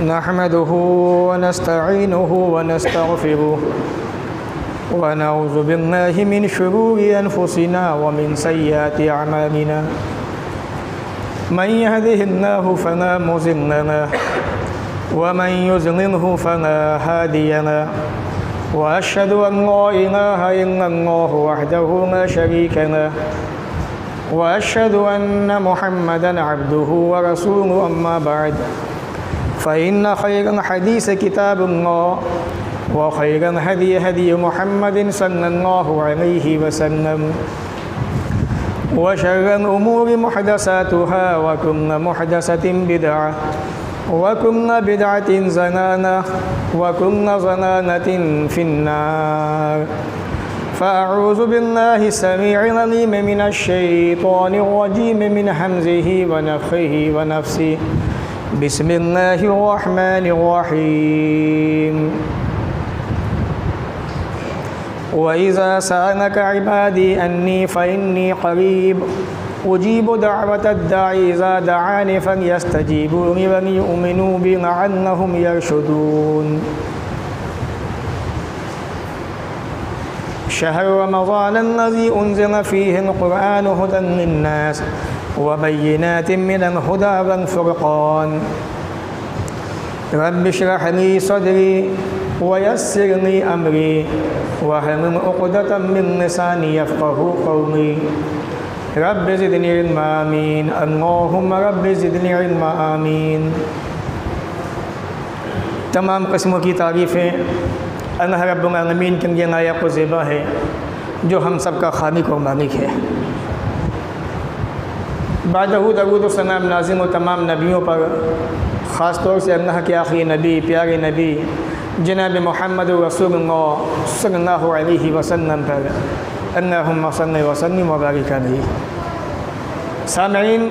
नहमदुहु व नस्तईनुहु व नस्तगफिरुहु व नऊज़ु बिल्लाहि मिन शुरूरि अनफुसिना व मिन सय्यिआति अमालिना मन यहदिहिल्लाहु फला मुज़िल्ल लहु व मन युज़लिल्हु फला हादिय लहु व अशहदु अन ला इलाहा इल्लल्लाहु वहदहु ला शरीका लहु व अशहदु अन्न मुहम्मदन अब्दुहु व रसूलुहु अम्मा बअद फ़इन्न खैरल हदीस किताबुल्लाह व खैरल हदी हदी मुहम्मदिन सल्लल्लाहु अलैहि वसल्लम व शर्रल उमूरि मुहदसातुहा व कुल्लु मुहदसतिन बिदअह व कुल्लु बिदअतिन ज़लालह व कुल्लु ज़लालतिन फिन्नार फ़अऊज़ु बिल्लाहि समीइल अलीम मिनश्शैतानिर रजीम मिन हम्ज़िहि व नफ़्ख़िहि व नफ़्सिहि बिस्मिल्लाहिर रहमानिर रहीम व इज़ा सअलका इबादी अन्नी फ़इन्नी क़रीब उजीबु दअवतद दाई इज़ा दआनी फ़ल्यस्तजीबू ली व लियु'मिनू बी लअल्लहुम यरशुदून। शहर रमज़ान अल्लज़ी उन्ज़िल फ़ीहिल क़ुरआनु हुदन लिन्नास व बय्यिनातिन मिनल हुदा वल फ़ुरक़ान। रब्बि इश्रह ली सदरी व यस्सिर ली अमरी वहलुल उक़दतम मिन लिसानी यफ़क़हू क़ौली। रब्बि ज़िदनी इल्मा आमीन। अल्लाहुम्मा रब्बि ज़िदनी इल्मा आमीन। तमाम किस्मों की तारीफ़ें अल्लाह रब्बुल आलमीन के लिए लायक़ व ज़ेबा है जो हम सब का खालिक़ और मालिक है। बादहू दरूद व सलाम नाज़िल व तमाम नबियों पर, ख़ास तौर से अल्लाह के आखिरी नबी, प्यारे नबी जनाब मुहम्मद रसूलुल्लाह सल्लल्लाहु अलैहि वसल्लम पर अल्लाहुम्मा सल्लि व सल्लिम व बारिक अलैहि। सामईन,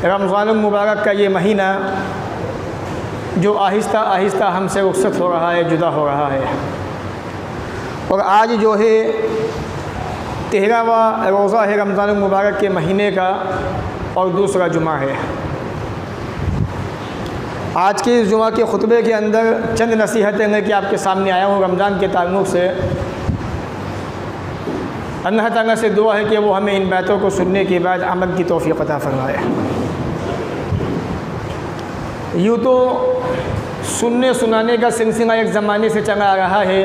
रमज़ानुल मुबारक का ये महीना जो आहिस्ता आहिस्ता हमसे रुख़्सत हो रहा है, जुदा हो रहा है, और आज जो है 13वां रोज़ा है रमज़ानुल मुबारक के महीने का और दूसरा जुमा है। आज के इस जुमा के खुतबे के अंदर चंद नसीहतें लेके आपके सामने आया हूँ रमज़ान के ताल्लुक़ से। अल्लाह ताला से दुआ है कि वो हमें इन बातों को सुनने के बाद अमल की तौफ़ीक़ अता फ़रमाए। यूँ तो सुनने सुनाने का सिलसिला एक ज़माने से चला आ रहा है।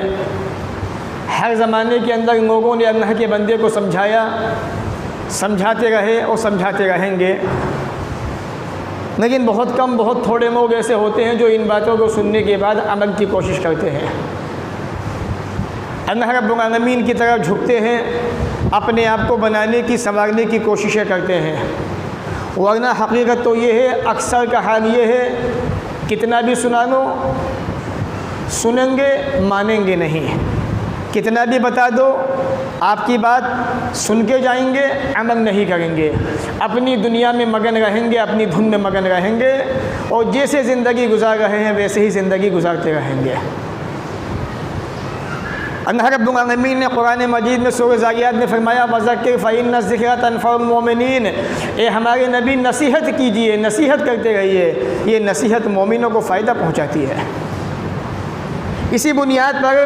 हर ज़माने के अंदर लोगों ने अल्लाह के बंदे को समझाया, समझाते रहे और समझाते रहेंगे, लेकिन बहुत कम, बहुत थोड़े लोग ऐसे होते हैं जो इन बातों को सुनने के बाद अमल की कोशिश करते हैं, अल्लाह रब्बुल आलमीन की तरफ झुकते हैं, अपने आप को बनाने की, संवारने की कोशिशें करते हैं। वरना हकीकत तो ये है, अक्सर का हाल ये है, कितना भी सुना लो सुनेंगे, मानेंगे नहीं। कितना भी बता दो, आपकी बात सुन के जाएंगे, अमल नहीं करेंगे, अपनी दुनिया में मगन रहेंगे, अपनी धुन में मगन रहेंगे, और जैसे ज़िंदगी गुजार रहे हैं वैसे ही ज़िंदगी गुजारते रहेंगे। अल्लाह रब्बुल आलमीन ने कुरान मजीद में सूरह ज़ारियात में फरमाया, वज़क्किर फ़इन्न ज़िक्रा तनफ़उल मोमिनीन। ए हमारे नबी, नसीहत कीजिए, नसीहत करते रहिए, ये नसीहत मोमिनों को फ़ायदा पहुँचाती है। इसी बुनियाद पर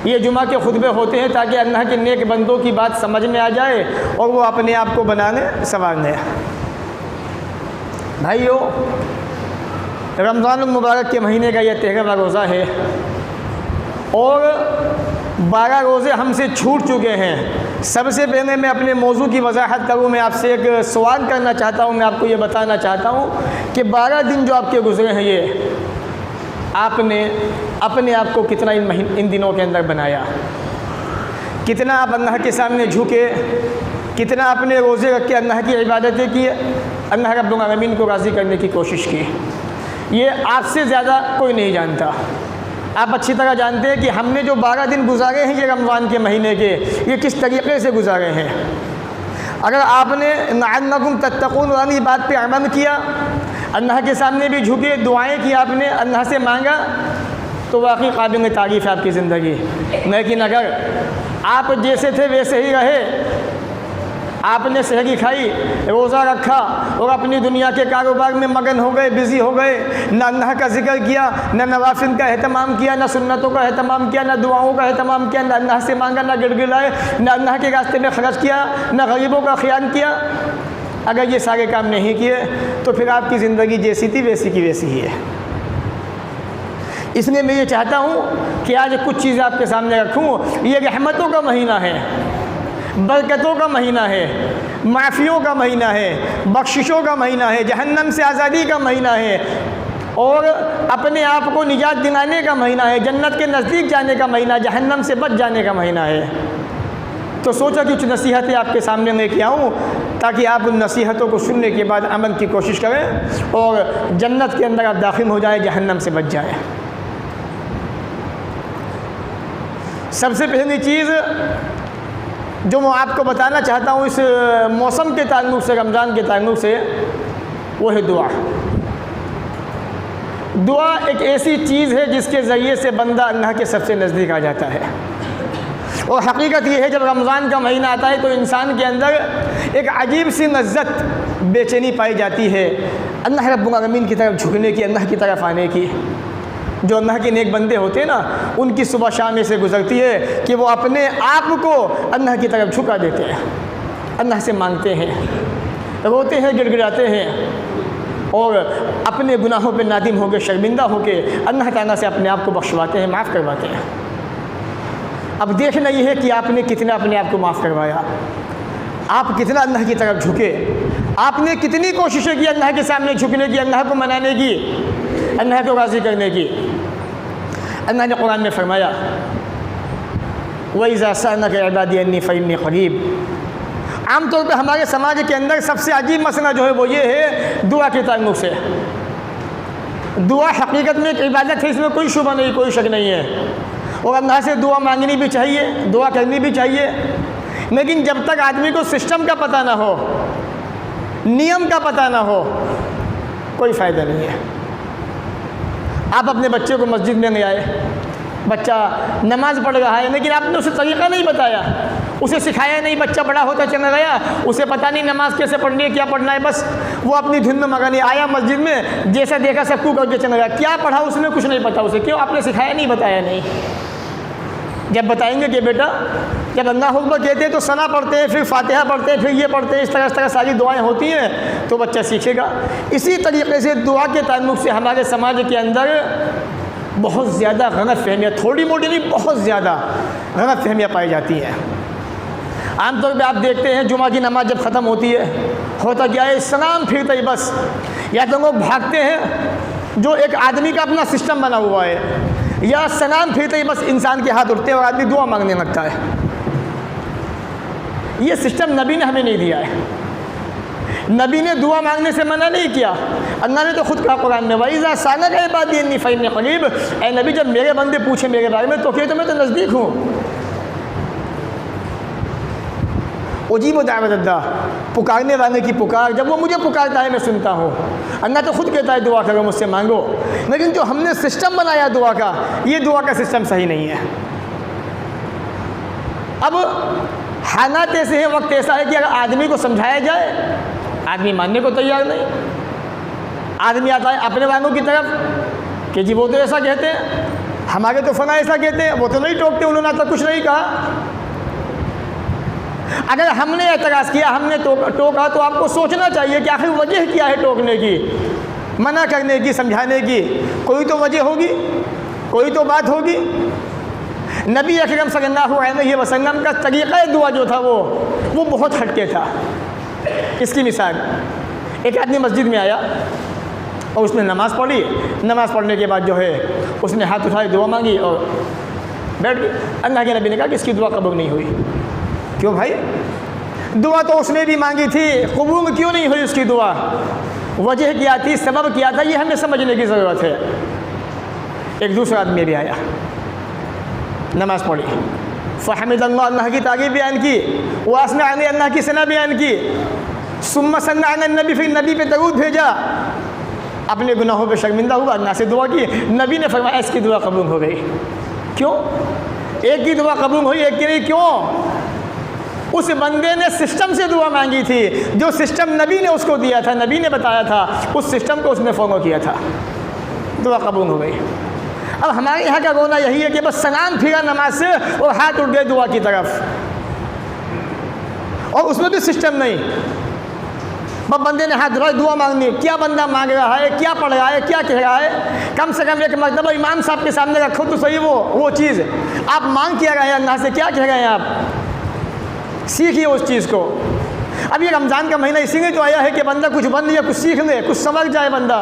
ये जुमा के खुतबे होते हैं ताकि अल्लाह के नेक बंदों की बात समझ में आ जाए और वो अपने आप को बनाने संवारने। भाइयों, रमज़ानुल मुबारक के महीने का यह 13वां रोज़ा है और 12 रोज़े हमसे छूट चुके हैं। सबसे पहले मैं अपने मौजू की वजाहत करूँ, मैं आपसे एक सवाल करना चाहता हूँ, मैं आपको ये बताना चाहता हूँ कि 12 दिन जो आपके गुज़रे हैं, ये आपने अपने आप को कितना इन दिनों के अंदर बनाया, कितना आप अल्लाह के सामने झुके, कितना अपने रोज़े रख के अल्लाह की इबादतें की, अल्लाह रब्बुल आलमीन को राज़ी करने की कोशिश की। ये आपसे ज़्यादा कोई नहीं जानता। आप अच्छी तरह जानते हैं कि हमने जो 12 दिन गुजारे हैं ये रमज़ान के महीने के, ये किस तरीक़े से गुजारे हैं। अगर आपने लअल्लकुम तत्तक़ून वाली बात पे अमल किया, अल्लाह के सामने भी झुके, दुआएं की आपने, अल्लाह से मांगा, तो वाकई काबिल तारीफ़ है आपकी ज़िंदगी। लेकिन अगर आप जैसे थे वैसे ही रहे, आपने सहरी खाई, रोज़ा रखा और अपनी दुनिया के कारोबार में मगन हो गए, बिज़ी हो गए, न अल्लाह का जिक्र किया, न नवाफिल का एहतमाम किया, न सुन्नतों का एहतमाम किया, न दुआओं का एहतमाम किया, न अल्लाह से मांगा, न गिड़गिड़ाए, न अल्लाह के रास्ते में खर्च किया, न गरीबों का ख्याल किया। अगर ये सारे काम नहीं किए तो फिर आपकी ज़िंदगी जैसी थी वैसी की वैसी ही है। इसलिए मैं ये चाहता हूँ कि आज कुछ चीज़ें आपके सामने रखूँ। ये रहमतों का महीना है, बरकतों का महीना है, माफ़ियों का महीना है, बख्शिशों का महीना है, जहन्नम से आज़ादी का महीना है और अपने आप को निजात दिलाने का महीना है, जन्नत के नज़दीक जाने का महीना, जहन्नम से बच जाने का महीना है। तो सोचा कि कुछ नसीहतें आपके सामने लेके आऊँ ताकि आप उन नसीहतों को सुनने के बाद अमल की कोशिश करें और जन्नत के अंदर आप दाखिल हो जाए, जहन्नम से बच जाए। सबसे पहली चीज़ जो मैं आपको बताना चाहता हूँ इस मौसम के ताल्लुक़ से, रमज़ान के ताल्लुक़ से, वो है दुआ। दुआ एक ऐसी चीज़ है जिसके ज़रिए से बंदा अल्लाह के सबसे नज़दीक आ जाता है। और हकीकत ये है जब रमज़ान का महीना आता है तो इंसान के अंदर एक अजीब सी लज्जत, बेचैनी पाई जाती है अल्लाह रब्बुल आलमीन की तरफ झुकने की, अल्लाह की तरफ आने की। जो अल्लाह के नेक बंदे होते हैं ना, उनकी सुबह शाम ऐसे गुजरती है कि वो अपने आप को अल्लाह की तरफ झुका देते हैं, अल्लाह से मांगते हैं, रोते हैं, गिड़गिड़ाते हैं और अपने गुनाहों पे नादिम होकर, शर्मिंदा होकर अल्लाह ताला से अपने आप को बख्शवाते हैं, माफ़ करवाते हैं। अब देखना ये है कि आपने कितना अपने आप को माफ़ करवाया, आप कितना अल्लाह की तरफ झुके, आपने कितनी कोशिशें की अल्लाह के सामने झुकने की, अल्लाह को मनाने की, अल्लाह को राज़ी करने की। अल्लाह ने कुरान में फरमाया वइज़ा सअलका इबादी अन्नी फ़इन्नी क़रीब। आमतौर पर हमारे समाज के अंदर सबसे अजीब मसला जो है वो ये है दुआ के ताल्लुक़ से। दुआ हकीकत में एक इबादत है, इसमें कोई शुबा नहीं, कोई शक नहीं है और अल्लाह से दुआ मांगनी भी चाहिए, दुआ करनी भी चाहिए। लेकिन जब तक आदमी को सिस्टम का पता ना हो, नियम का पता ना हो, कोई फ़ायदा नहीं है। आप अपने बच्चे को मस्जिद में ले आए, बच्चा नमाज़ पढ़ रहा है लेकिन आपने उसे तरीक़ा नहीं बताया, उसे सिखाया नहीं, बच्चा बड़ा होता चला गया, उसे पता नहीं नमाज़ कैसे पढ़नी है, क्या पढ़ना है, बस वो अपनी धुन में मगन है। आया मस्जिद में, जैसा देखा सब कुछ करके चला गया, क्या पढ़ा उसने, कुछ नहीं पता उसे। क्यों? आपने सिखाया नहीं, बताया नहीं। जब बताएंगे कि बेटा जब अल्लाह हुक्म कहते हैं तो सना पढ़ते हैं, फिर फातिहा पढ़ते हैं, फिर ये पढ़ते हैं, इस तरह सारी दुआएं होती हैं तो बच्चा सीखेगा। इसी तरीके से दुआ के ताल्लुक़ से हमारे समाज के अंदर बहुत ज़्यादा गलत फहमियाँ, थोड़ी मोटी नहीं, बहुत ज़्यादा गलत फहमियाँ पाई जाती हैं। आमतौर पर आप देखते हैं जुमा की नमाज जब ख़त्म होती है, होता क्या है, सलाम फिरते ही बस या तो लोग भागते हैं, जो एक आदमी का अपना सिस्टम बना हुआ है, या सलाम फिरते ही बस इंसान के हाथ उठते हैं और आदमी दुआ मांगने लगता है। ये सिस्टम नबी ने हमें नहीं दिया है। नबी ने दुआ मांगने से मना नहीं किया। अल्लाह ने तो खुद कहा कुरान में वइज़ा सअलका इबादी अन्नी फ़इन्नी क़रीब। ऐ नबी जब मेरे बंदे पूछे मेरे बारे में तो कहे तो मैं तो नज़दीक हूँ। उजीब दावत अद्दाह, पुकारने वाले की पुकार, जब वो मुझे पुकारता है मैं सुनता हूँ। अल्लाह तो खुद कहता है दुआ करो, मुझसे मांगो। लेकिन जो हमने सिस्टम बनाया दुआ का, ये दुआ का सिस्टम सही नहीं है। अब हालात ऐसे हैं, वक्त ऐसा है कि अगर आदमी को समझाया जाए, आदमी मानने को तैयार नहीं। आदमी आता है अपने वालों की तरफ कि जी वो तो ऐसा कहते हैं, हमारे तो फला ऐसा कहते हैं, वो तो नहीं टोकते, उन्होंने आज तक कुछ नहीं कहा। अगर हमने एतराज़ किया, हमने टोका तो आपको सोचना चाहिए कि आखिर वजह क्या है टोकने की, मना करने की, समझाने की। कोई तो वजह होगी, कोई तो बात होगी। नबी अकरम सल्लल्लाहु अलैहि वसल्लम का तरीक़ा दुआ जो था वो बहुत हटके था। इसकी मिसाल, एक आदमी मस्जिद में आया और उसने नमाज़ पढ़ी। नमाज़ पढ़ने के बाद जो है उसने हाथ उठाए, दुआ मांगी और बैठ गए। अल्लाह के नबी ने कहा कि इसकी दुआ कबूल नहीं हुई। क्यों भाई? दुआ तो उसने भी मांगी थी, कबूल क्यों नहीं हुई उसकी दुआ? वजह क्या थी, सबब क्या था, ये हमें समझने की ज़रूरत है। एक दूसरा आदमी भी आया, नमाज़ पढ़ी, फ़हमिदल्लाह, अल्लाह की तारीफ़ बयान की, वासना अली, अल्लाह की सना बयान की, सुम्मा सल्ला अला नबी, फिर नबी पे दरूद भेजा, अपने गुनाहों पे शर्मिंदा हुआ, अल्लाह से दुआ की। नबी ने फरमाया इसकी दुआ कबूल हो गई। क्यों? एक की दुआ कबूल हुई, एक की नहीं, क्यों? उस बंदे ने सिस्टम से दुआ मांगी थी, जो सिस्टम नबी ने उसको दिया था, नबी ने बताया था, उस सिस्टम को उसने फॉलो किया था, दुआ कबूल हो गई। अब हमारे यहाँ का रोना यही है कि बस सलाम फिरा नमाज से और हाथ उठ गए दुआ की तरफ, और उसमें भी सिस्टम नहीं। बस बंदे ने हाथ धोया, दुआ मांगनी, क्या बंदा मांग रहा है, क्या पढ़ रहा है, क्या कह रहा है, कम से कम एक मरतबा इमाम साहब के सामने रखो तो सही वो चीज़ आप मांग क्या रहे हैं, अल्लाह से क्या कह रहे हैं, आप सीखिए उस चीज़ को। अब ये रमज़ान का महीना इसीलिए तो आया है कि बंदा कुछ बन लिया, कुछ सीख ले, कुछ समझ जाए बंदा,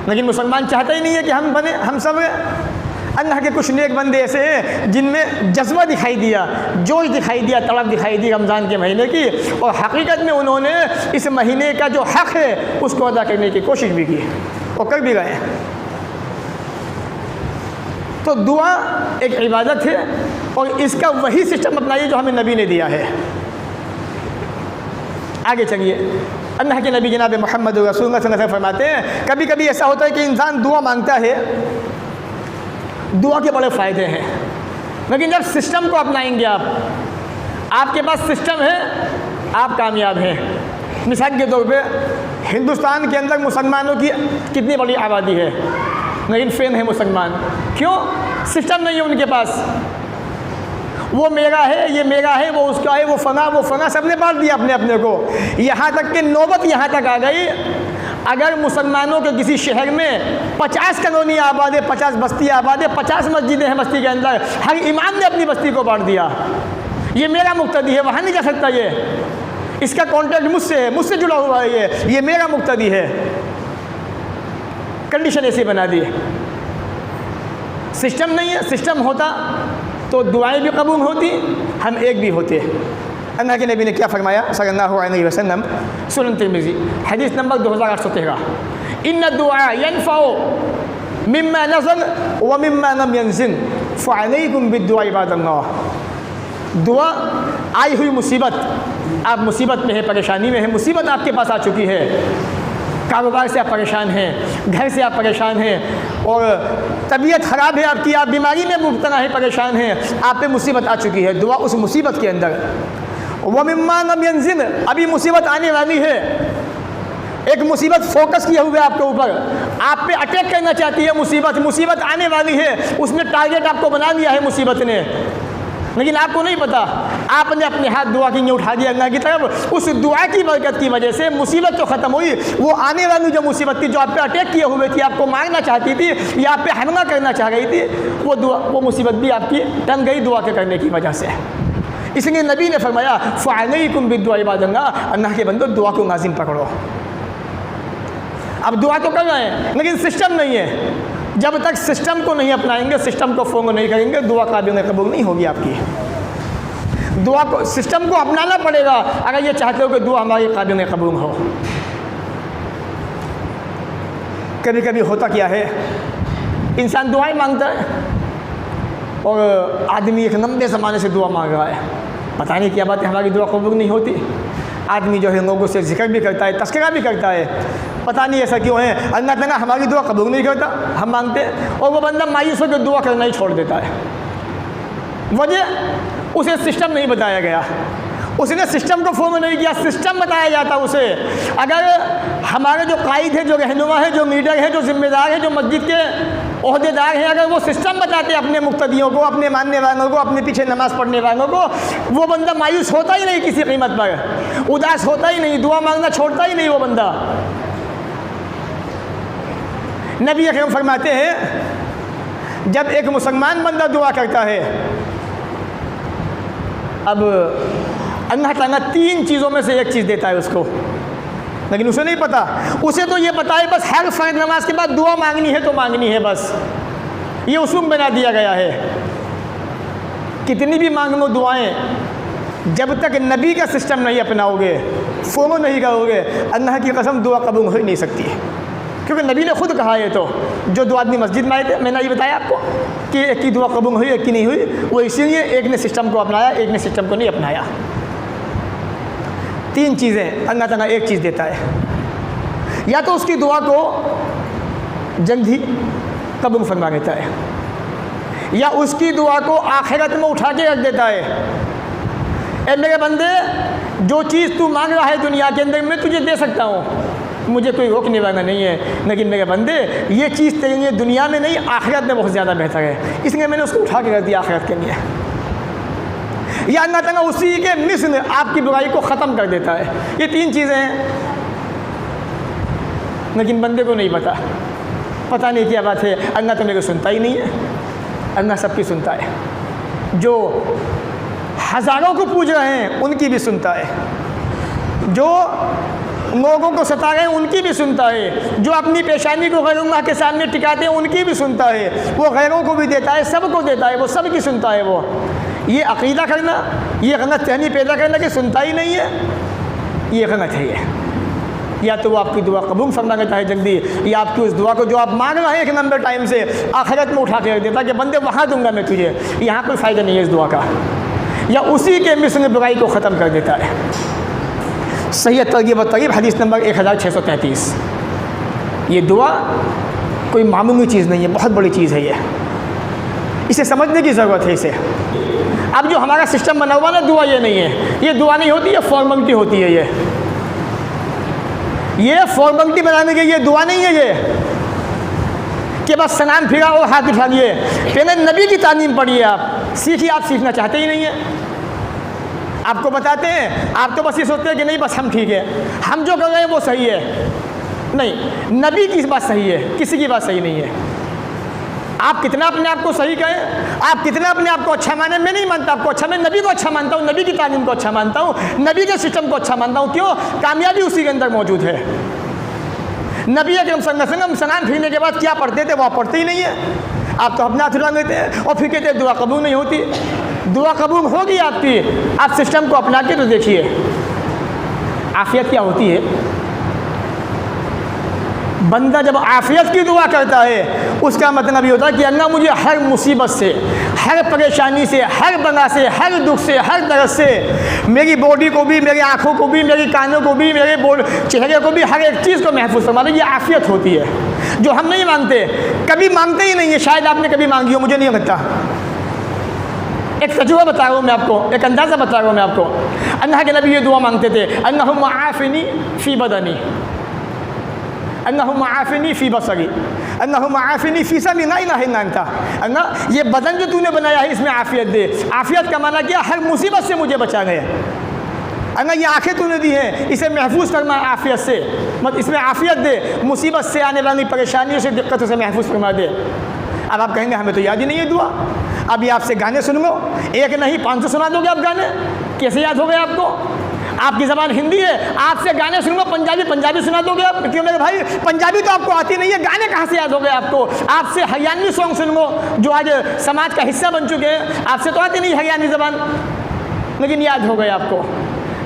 लेकिन मुसलमान चाहता ही नहीं है कि हम बने, हम सब। अल्लाह के कुछ नेक बंदे ऐसे हैं जिनमें जज्बा दिखाई दिया, जोश दिखाई दिया, तड़प दिखाई दी रमज़ान के महीने की, और हकीकत में उन्होंने इस महीने का जो हक़ है उसको अदा करने की कोशिश भी की और कर भी गए। तो दुआ एक इबादत है और इसका वही सिस्टम अपनाइए जो हमें नबी ने दिया है। आगे चलिए, अल्लाह के नबी जनाब मोहम्मद रसूलुल्लाह सल्लल्लाहु अलैहि वसल्लम फरमाते हैं, कभी कभी ऐसा होता है कि इंसान दुआ मांगता है, दुआ के बड़े फ़ायदे हैं, लेकिन जब सिस्टम को अपनाएंगे आपके पास सिस्टम है, आप कामयाब हैं। मिसाल के तौर पे हिंदुस्तान के अंदर मुसलमानों की कितनी बड़ी आबादी है, लेकिन फेल है मुसलमान, क्यों? सिस्टम नहीं है उनके पास। वो मेरा है, ये मेरा है, वो उसका है, वो फना सब ने बांट दिया अपने अपने को। यहाँ तक कि नौबत यहाँ तक आ गई, अगर मुसलमानों के किसी शहर में 50 कॉलोनी आबाद है, 50 बस्ती आबाद है, 50 मस्जिदें हैं बस्ती के अंदर, हर इमाम ने अपनी बस्ती को बांट दिया, ये मेरा मुक्तदी है, वहाँ नहीं जा सकता, ये इसका कॉन्ट्रैक्ट मुझसे है, मुझसे जुड़ा हुआ है, ये मेरा मुक्तदी है। कंडीशन ऐसी बना दी। सिस्टम नहीं है, सिस्टम होता तो दुआएं भी कबूल होती, हम एक भी होते। अल्लाह के नबी ने क्या फरमाया सल्लल्लाहु अलैहि वसल्लम, सुनन तिरमिज़ी हदीस नंबर 2813, इन्ना दुआ यनफ़उ मिम्मा नज़ल व मिम्मा लम यनज़िल फ़अलैकुम बिद्दुआ इबादल्लाह। दुआ, आई हुई मुसीबत, आप मुसीबत में है, परेशानी में है, मुसीबत आपके पास आ चुकी है, कारोबार से आप परेशान हैं, घर से आप परेशान हैं, और तबीयत ख़राब है आपकी, आप बीमारी में मुब्तला है, परेशान हैं, आप पे मुसीबत आ चुकी है। दुआ उस मुसीबत के अंदर, व मिम्मा लम यनज़िल, अभी मुसीबत आने वाली है, एक मुसीबत फोकस किए हुए आपके ऊपर, आप पे अटैक करना चाहती है मुसीबत आने वाली है, उसने टारगेट आपको बना दिया है मुसीबत ने, लेकिन आपको नहीं पता, आपने अपने हाथ दुआ की उठा दिया अल्लाह की तरफ, उस दुआ की बरकत की वजह से मुसीबत तो ख़त्म हुई, वो आने वाली जो मुसीबत थी, जो आप पे अटैक किए हुए थी, आपको मारना चाहती थी या आप पे हमला करना चाह रही थी, वो मुसीबत भी आपकी टल गई दुआ के करने की वजह से। इसलिए नबी ने फरमाया फ़अलैकुम बिद्दुआ इबादल्लाह, अल्लाह के बंदो दुआ को लाज़िम पकड़ो। अब दुआ तो कर रहे हैं, लेकिन सिस्टम नहीं है। जब तक सिस्टम को नहीं अपनाएंगे, सिस्टम को फॉलो नहीं करेंगे, दुआ काबिल कबूल नहीं होगी आपकी। दुआ को, सिस्टम को अपनाना पड़ेगा अगर ये चाहते हो कि दुआ हमारी काबिल कबूल हो। कभी कभी होता क्या है, इंसान दुआएं मांगता है और आदमी एक लंबे ज़माने से दुआ मांग रहा है, पता नहीं क्या बात है, हमारी दुआ कबूल नहीं होती। आदमी जो है लोगों से जिक्र भी करता है, तस्करा भी करता है, पता नहीं ऐसा क्यों है, अल्लाह ताला हमारी दुआ कबूल नहीं करता, हम मांगते हैं, और वो बंदा मायूस होकर दुआ करना ही छोड़ देता है। वजह, उसे सिस्टम नहीं बताया गया, उसने सिस्टम को फॉलो नहीं किया, सिस्टम बताया जाता उसे। अगर हमारे जो कायद है, जो रहनुमा है, जो लीडर है, जो जिम्मेदार है, जो मस्जिद के ओहदेदार हैं, अगर वो सिस्टम बताते अपने मुक्तदियों को, अपने मानने वालों को, अपने पीछे नमाज़ पढ़ने वालों को, वो बंदा मायूस होता ही नहीं किसी कीमत पर, उदास होता ही नहीं, दुआ मांगना छोड़ता ही नहीं वो बंदा। नबी अकरम फरमाते हैं, जब एक मुसलमान बंदा दुआ करता है, अब अल्लाह ताला 3 चीज़ों में से एक चीज़ देता है उसको, लेकिन उसे नहीं पता। उसे तो ये पता है बस हर फ़र्ज़ नमाज के बाद दुआ मांगनी है तो मांगनी है, बस ये उसूल बना दिया गया है। कितनी भी मांग लो दुआएं, जब तक नबी का सिस्टम नहीं अपनाओगे, फॉलो नहीं करोगे, अल्लाह की कसम दुआ कबूल हो ही नहीं सकती, क्योंकि नबी ने खुद कहा है। तो जो दो आदमी मस्जिद में आए थे, मैंने ये बताया आपको कि एक की दुआ कबूल हुई, एक की नहीं हुई, वो इसीलिए एक ने सिस्टम को अपनाया, एक ने सिस्टम को नहीं अपनाया। 3 चीज़ें अल्लाह ताला एक चीज़ देता है, या तो उसकी दुआ को जल्दी कबूल फरमा देता है, या उसकी दुआ को आखिरत में उठा के रख देता है, ए मेरे बंदे, जो चीज़ तू मांग रहा है दुनिया के अंदर मैं तुझे दे सकता हूँ, मुझे कोई रोकने वाला नहीं है, लेकिन मेरे बंदे ये चीज़ तेरे लिए दुनिया में नहीं आखिरत में बहुत ज़्यादा बेहतर है, इसलिए मैंने उसको उठा के रख दिया आखिरत के लिए। या अल्लाह ताला उसी के मिस्ल आपकी बुराई को ख़त्म कर देता है। ये 3 चीज़ें हैं, लेकिन बंदे को नहीं पता नहीं क्या बात है। अल्लाह तो मेरे सुनता ही नहीं है, अल्लाह सबकी सुनता है। जो हज़ारों को पूज रहे हैं उनकी भी सुनता है, जो लोगों को सता रहे हैं उनकी भी सुनता है, जो अपनी पेशानी को गैरुल्लाह के सामने टिकाते हैं उनकी भी सुनता है, वो गैरों को भी देता है, सबको देता है, वो सब की सुनता है। वो ये अक़ीदा करना, ये गलत फहमी पैदा करना कि सुनता ही नहीं है, ये गलत है। ये या तो वो आपकी दुआ कबूल फरमा लेता है जल्दी, या आपकी उस दुआ को जो आप मांग रहे हैं एक लंबे टाइम से आखिरत में उठा के रख देता कि बंदे वहाँ दूंगा मैं तुझे, यहाँ कोई फ़ायदा नहीं है इस दुआ का, या उसी के मिस्ल बुराई को ख़त्म कर देता है। सही तरगीब व तरगीब हदीस नंबर 1633। ये दुआ कोई मामूली चीज़ नहीं है, बहुत बड़ी चीज़ है। ये इसे समझने की ज़रूरत है। इसे अब जो हमारा सिस्टम बना हुआ ना, दुआ ये नहीं है, ये दुआ नहीं होती, ये फॉर्मेलिटी होती है। ये फॉर्मेलिटी बनाने के, ये दुआ नहीं है ये कि बस सलाम फिरा और हाथ उठा लिए। पहले नबी की तालीम पढ़िए, आप सीखिए। आप सीखना चाहते ही नहीं है, आपको बताते हैं, आप तो बस ये सोचते हैं कि नहीं बस हम ठीक है, हम जो कर रहे हैं वो सही है। नहीं, नबी की बात सही है, किसी की बात सही नहीं है। आप कितना अपने आप को सही कहें, आप कितना अपने आप को अच्छा माने, मैं नहीं मानता आपको अच्छा, मैं नबी को अच्छा मानता हूँ, नबी की तालीम को अच्छा मानता हूँ, नबी के सिस्टम को अच्छा मानता हूँ। क्यों? कामयाबी उसी के अंदर मौजूद है। नबी अकरम सल्लल्लाहु अलैहि वसल्लम सलाम फिरने के बाद क्या पढ़ते थे वो आप पढ़ते ही नहीं है। आप तो अपना हाथ उठा लेते हैं और फिर कहते हैं दुआ कबूल नहीं होती। दुआ कबूल होगी आपकी, आप सिस्टम को अपना के तो देखिए। आफियत क्या होती है? बंदा जब आफियत की दुआ करता है उसका मतलब ये होता है कि अल्लाह मुझे हर मुसीबत से, हर परेशानी से, हर बला से, हर दुख से, हर दर्द से, मेरी बॉडी को भी, मेरी आँखों को भी, मेरी कानों को भी, मेरे चेहरे को भी, हर एक चीज़ को महफूज फरमा। ये आफियत होती है जो हम नहीं मांगते, कभी मांगते ही नहीं है। शायद आपने कभी मांगी हो, मुझे नहीं लगता। एक तजुर्बा बता रहा हूँ मैं आपको, एक अंदाज़ा बता रहा हूँ मैं आपको। अल्लाह के नबी ये दुआ मांगते थे, अल्लाहुम्मा आफ़िनी फ़ी बदनी, अल्लाहुम्मा आफ़िनी फ़ी बसरी, अल्लाहुम्मा आफ़िनी फ़ी समी, ला इलाहा इल्ला अंता। अल्लाह ये बदन जो तूने बनाया है इसमें आफ़ियत दे। आफ़ियत का माना क्या? हर मुसीबत से मुझे बचा गए। अल्लाह ये आँखें तूने दी हैं, इसे महफूज फरमा आफ़ियत से, मत इसमें आफ़ियत दे, मुसीबत से आने वाली परेशानियों से, दिक्कतों से महफूज फरमा दे। अब आप कहेंगे हमें तो याद ही नहीं है दुआ। अब ये आपसे गाने सुन लो, एक नहीं 500 सुना दोगे आप गाने, कैसे याद हो गए आपको? आपकी ज़बान हिंदी है, आपसे गाने सुन लो पंजाबी सुना दोगे आप? क्यों मेरे भाई, पंजाबी तो आपको आती नहीं है, गाने कहाँ से याद हो गए आपको? आपसे हरियाणवी सॉन्ग सुन लो जो आज समाज का हिस्सा बन चुके हैं, आपसे तो आती नहीं हरियाणवी ज़बान, लेकिन याद हो गए आपको।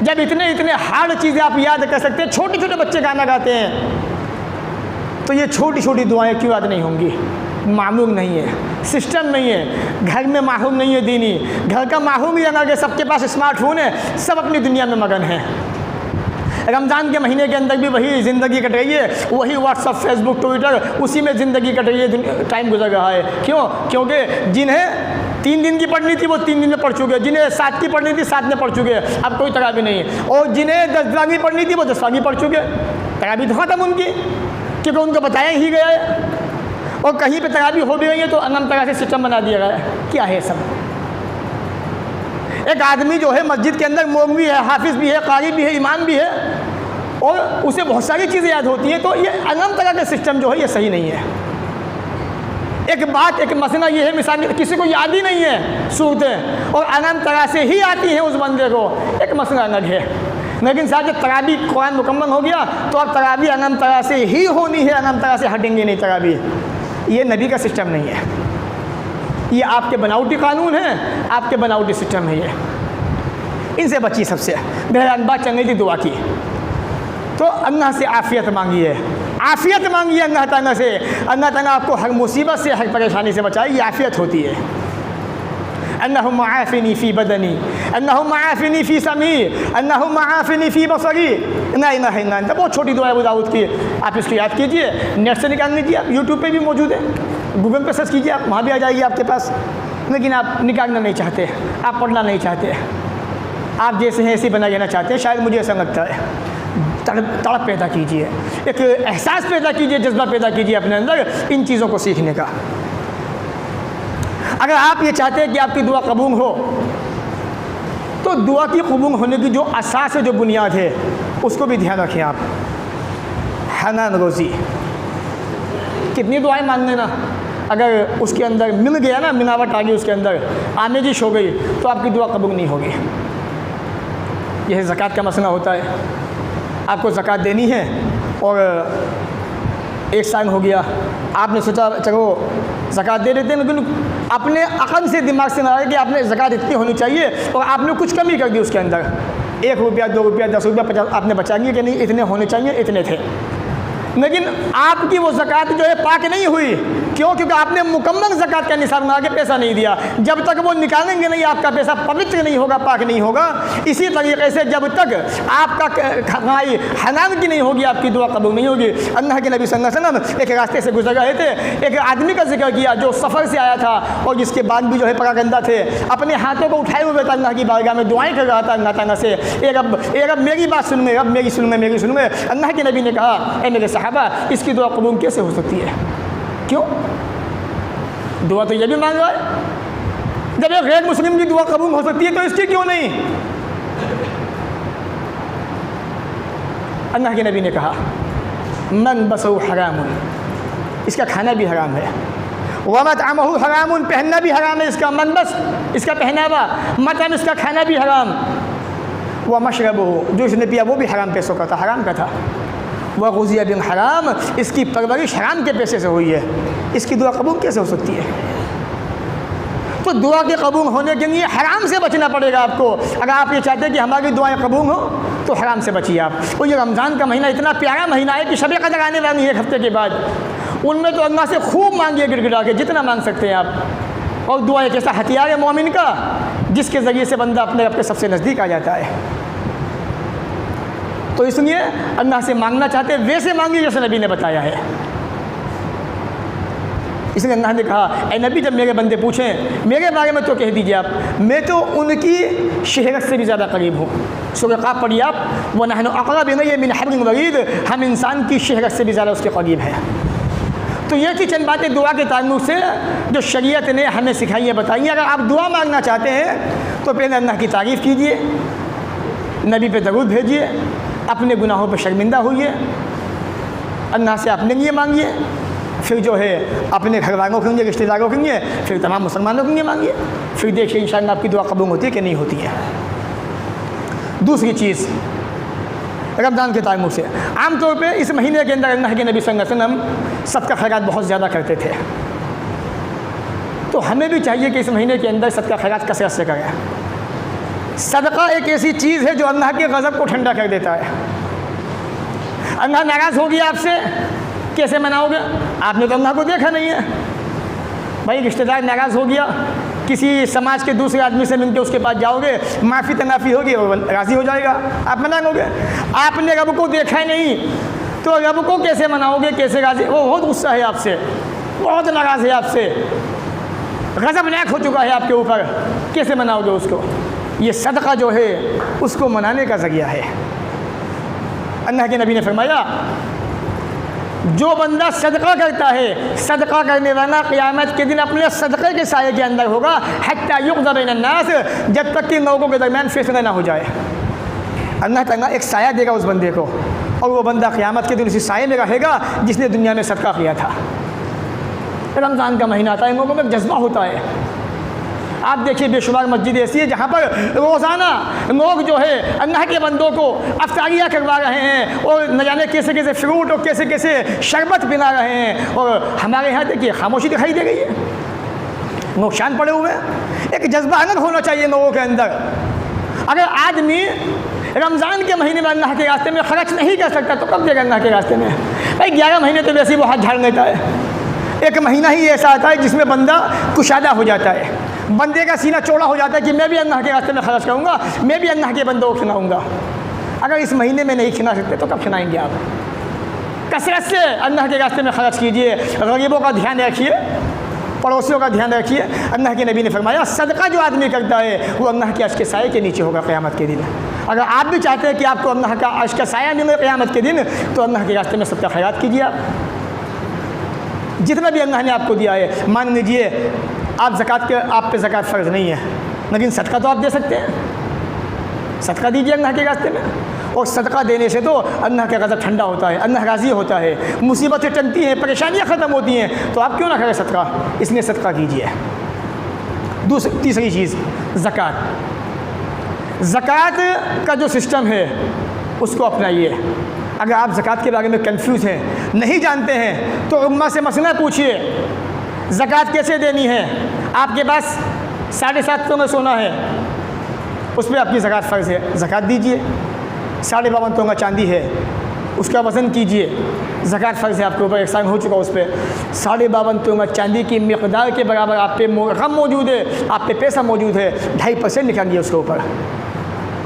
जब इतने इतने हार्ड चीज़ें आप याद कर सकते हैं, छोटे छोटे बच्चे गाना गाते हैं, तो ये छोटी छोटी दुआएँ क्यों याद नहीं होंगी? मामूल नहीं है, सिस्टम नहीं है, घर में माहौल नहीं है दीनी, घर का माहौल ही अलग है। सबके पास स्मार्टफोन है, सब अपनी दुनिया में मगन है। रमज़ान के महीने के अंदर भी वही ज़िंदगी कट रही है, वही व्हाट्सअप, फेसबुक, ट्विटर, उसी में ज़िंदगी कट रही है, टाइम गुजर रहा है। क्यों? क्योंकि जिन्हें 3 दिन की पढ़नी थी वो 3 दिन में पढ़ चुके, जिन्हें 7 की पढ़नी थी 7 में पढ़ चुके, अब कोई तरावी नहीं है। और जिन्हें 10 की पढ़नी थी वो 10 की पढ़ चुके, तरावी तो ख़त्म उनकी, क्योंकि उनको बताया ही गया है। और कहीं पे तरावी हो भी गई है तो अनम तरह से सिस्टम बना दिया गया है। क्या है सब? एक आदमी जो है मस्जिद के अंदर मौलवी है, हाफिज़ भी है, कारी भी है, इमाम भी है, और उसे बहुत सारी चीज़ें याद होती हैं, तो ये अनम तरह का सिस्टम जो है ये सही नहीं है। एक बात, एक मसला ये है, मिसाल किसी को याद ही नहीं है सूरतें और अनम तरह से ही आती है उस बंदे को, एक मसला अलग है। लेकिन साहब जब तरावी कुरान मुकम्मल हो गया तो अब तरावी अनम तरह से ही होनी है, अनम तरह से हटेंगे नहीं तरावी। ये नबी का सिस्टम नहीं है, ये आपके बनावटी कानून हैं, आपके बनावटी सिस्टम है ये। इनसे बची सबसे। बहरहाल बात चल रही थी दुआ की, तो अल्लाह से आफ़ियत मांगिए, आफ़ियत मांगिए अल्लाह ताला से। अल्लाह ताला आपको हर मुसीबत से, हर परेशानी से बचाए, ये आफ़ियत होती है। अल्लाहुम्मा आफ़िनी फ़ी बदनी, अल्लाहुम्मा आफ़िनी फ़ी समी, अल्लाहुम्मा आफ़िनी फ़ी बसरी, ला इलाहा इल्ला अंत। बहुत छोटी दुआ है अबू दाऊद की, आप इसको याद कीजिए, नेट से निकाल लीजिए, आप यूट्यूब पे भी मौजूद है, गूगल पे सर्च कीजिए, आप वहाँ भी आ जाएगी आपके पास। लेकिन आप निकालना नहीं चाहते, आप पढ़ना नहीं चाहते, आप जैसे हैं ऐसे बना लेना चाहते हैं, शायद मुझे ऐसा लगता है। तड़प पैदा कीजिए, एक एहसास पैदा कीजिए, जज्बा पैदा कीजिए अपने अंदर इन चीज़ों को सीखने का। अगर आप ये चाहते हैं कि आपकी दुआ कबूल हो, तो दुआ की कबूल होने की जो असास है, जो बुनियाद है, उसको भी ध्यान रखें आप। हनान रोज़ी, कितनी दुआएं मांग लेना, अगर उसके अंदर मिल गया ना, मिलावट आ गई उसके अंदर, आमेजिश हो गई, तो आपकी दुआ कबूल नहीं होगी। यह ज़कात का मसला होता है। आपको ज़कात देनी है और एक साल हो गया, आपने सोचा चलो ज़कात दे देते हैं, लेकिन अपने अक़ल से दिमाग से ना आए कि आपने ज़कात इतनी होनी चाहिए और आपने कुछ कमी कर दी उसके अंदर। 1 रुपया, 2 रुपया, 10 रुपया, 50 आपने बचा लिया कि नहीं इतने होने चाहिए, इतने थे, लेकिन आपकी वो ज़कात जो है पाक नहीं हुई। क्यों? क्योंकि आपने मुकम्मल ज़कात का निसाब बना के पैसा नहीं दिया। जब तक वो निकालेंगे नहीं, आपका पैसा पवित्र नहीं होगा, पाक नहीं होगा। इसी तरीके से जब तक आपका कमाई हलाल की नहीं होगी, आपकी दुआ कबूल नहीं होगी। अल्लाह के नबी सल्लल्लाहु अलैहि वसल्लम एक रास्ते से गुजर रहे थे, एक आदमी का जिक्र किया जो सफ़र से आया था और जिसके बाल भी जो है परागंदा थे, अपने हाथों को उठाए हुए था, अल्लाह की बारगाह में दुआएं कर रहा था अल्लाह ताला से, ए रब मेरी बात सुन में, रब मेरी सुन में, मेरी सुन में। अल्लाह के नबी ने कहा, ए मेरे सहाबा, इसकी दुआ कबूल कैसे हो सकती है? क्यों? दुआ तो ये भी मांग रहा है। जब एक गैर मुस्लिम की दुआ कबूल हो सकती है तो इसकी क्यों नहीं? अल्लाह के नबी ने कहा, मन बसऊ हरामुन, इसका खाना भी हराम है, वमतअमहु हरामुन, पहनना भी हराम है इसका, मन बस इसका पहनावा, मतअम इसका खाना भी हराम, व मशरबहु, जो इसने पिया वो भी हराम पैसों का था, हराम का था, वह गुज़िया बिल हराम, इसकी परवरिश हराम के पैसे से हुई है, इसकी दुआ कबूल कैसे हो सकती है? तो दुआ के कबूल होने के लिए हराम से बचना पड़ेगा आपको। अगर आप ये चाहते हैं कि हमारी दुआएं कबूल हो तो हराम से बचिए आप। और ये रमज़ान का महीना इतना प्यारा महीना है कि शब क़द्र आने वाली है 1 हफ्ते के बाद, उनमें तो अल्लाह से खूब मांगिए, गिड़गिड़ा के, जितना मांग सकते हैं आप। और दुआ एक ऐसा हथियार है मोमिन का जिसके ज़रिए से बंदा अपने रब के सबसे नज़दीक आ जाता है। तो इसलिए अल्लाह से मांगना चाहते हैं वैसे मांगिए जैसे नबी ने बताया है। इसलिए अल्लाह ने कहा, ए नबी, जब मेरे बंदे पूछें मेरे बारे में तो कह दीजिए आप, मैं तो उनकी शहरत से भी ज़्यादा करीब हूँ। सूरह क़ाफ़ पढ़िए आप, व नहनु अक़रबु इलैहि मिन हब्लिल वरीद, हम इंसान की शहरत से भी ज़्यादा उसके करीब हैं। तो ये थी चंद बातें दुआ के ताल्लुक़ से जो शरीयत ने हमें सिखाई है, बताइए। अगर आप दुआ मांगना चाहते हैं तो पहले अल्लाह की तारीफ़ कीजिए, नबी पे दरूद भेजिए, अपने गुनाहों पर शर्मिंदा होइए, अल्लाह से अपने लिए मांगिए, फिर जो है अपने घर वालों के लिए, रिश्तेदारों के लिए, फिर तमाम मुसलमानों के लिए मांगिए। फिर देखिए इंशाअल्लाह आपकी दुआ कबूल होती है कि नहीं होती है। दूसरी चीज़, रमज़ान के ताल्लुक़ से आमतौर पे इस महीने के अंदर अल्लाह के नबी सल्लल्लाहु अलैहि वसल्लम सदका खैरात बहुत ज़्यादा करते थे। तो हमें भी चाहिए कि इस महीने के अंदर सदका खैरात कसरत से करें। सदका एक ऐसी चीज़ है जो अल्लाह के गज़ब को ठंडा कर देता है। अल्लाह नाराज़ हो गया आपसे, कैसे मनाओगे? आपने तो अल्लाह को देखा नहीं है। भाई रिश्तेदार नाराज़ हो गया, किसी समाज के दूसरे आदमी से मिलकर उसके पास जाओगे, माफ़ी तनाफ़ी होगी और राज़ी हो जाएगा, आप मना लोगे। आपने रब को देखा ही नहीं तो रब को कैसे मनाओगे, कैसे राज़ी? वो बहुत गुस्सा है आपसे, बहुत नाराज़ है आपसे, गज़बनाक हो चुका है आपके ऊपर, कैसे मनाओगे उसको? ये सदका जो है उसको मनाने का ज़रिया है। अल्लाह के नबी ने फरमाया, जो बंदा सदका करता है, सदका करने वाला क़यामत के दिन अपने सदक़े के साये के अंदर होगा, हत्ता युक़ज़ा बैन अन्नास, जब तक कि लोगों के दरमियान फैसला ना हो जाए। अल्लाह ताला एक साया देगा उस बंदे को, और वो बंदा क़यामत के दिन उसी साये में रहेगा जिसने दुनिया में सदका किया था। रमज़ान का महीना आता है, लोगों में जज्बा होता है। आप देखिए बेशुमार मस्जिद ऐसी है जहाँ पर रोज़ाना लोग जो है अल्लाह के बंदों को अफ्तारियाँ करवा रहे हैं और न जाने कैसे कैसे फ्रूट और कैसे कैसे शरबत पिला रहे हैं, और हमारे यहाँ देखिए खामोशी दिखाई दे गई है, लोग शांत पड़े हुए हैं। एक जज्बा अलग होना चाहिए लोगों के अंदर। अगर आदमी रमज़ान के महीने में अल्लाह के रास्ते में खर्च नहीं कर सकता तो कब देगा अल्लाह के रास्ते में? भाई 11 महीने तो वैसे ही वो हाथ झाड़ लेता है, एक महीना ही ऐसा आता है जिसमें बंदा कुशादा हो जाता है, बंदे का सीना चौड़ा हो जाता है कि मैं भी अल्लाह के रास्ते में खर्च करूँगा, मैं भी अल्लाह के बंदों को खिलाऊँगा। अगर इस महीने में नहीं खिला सकते तो कब खिलाएँगे आप? कसरत से अल्लाह के रास्ते में खर्च कीजिए, गरीबों का ध्यान रखिए, पड़ोसियों का ध्यान रखिए। अल्लाह के नबी ने फरमाया सदका जो आदमी करता है वो अल्लाह के अर्श के साए के नीचे होगा क़यामत के दिन। अगर आप भी चाहते हैं कि आपको अल्लाह का अर्श का साया मिले क़यामत के दिन, तो अल्लाह के रास्ते में सदका खैरात कीजिए। आप जितना भी अल्लाह ने आपको दिया है, मान लीजिए आप ज़कात के आप पे ज़कात फ़र्ज़ नहीं है, लेकिन सदका तो आप दे सकते हैं। सदका दीजिए अल्लाह के रास्ते में, और सदका देने से तो अल्लाह का गज़ब ठंडा होता है, अल्लाह राज़ी होता है, मुसीबतें टलती हैं, परेशानियाँ ख़त्म होती हैं। तो आप क्यों ना करें सदका, इसलिए सदका कीजिए। तीसरी चीज़ ज़कात। ज़कात का जो सिस्टम है उसको अपनाइए। अगर आप ज़कात के बारे में कंफ्यूज हैं, नहीं जानते हैं, तो उम्मा से मसला पूछिए ज़कात कैसे देनी है। आपके पास 750 में सोना है, उस पर आपकी ज़कात फ़र्ज़ है, ज़कात दीजिए। 52 तोला चांदी है, उसका वज़न कीजिए, ज़कात फ़र्ज़ है आपके ऊपर, एहसान हो चुका उस पर। 52 तोला चांदी की मिक़दार के बराबर आप पे रकम मौजूद है, आप पे पैसा मौजूद है, 2.5% निकालिए उसके ऊपर।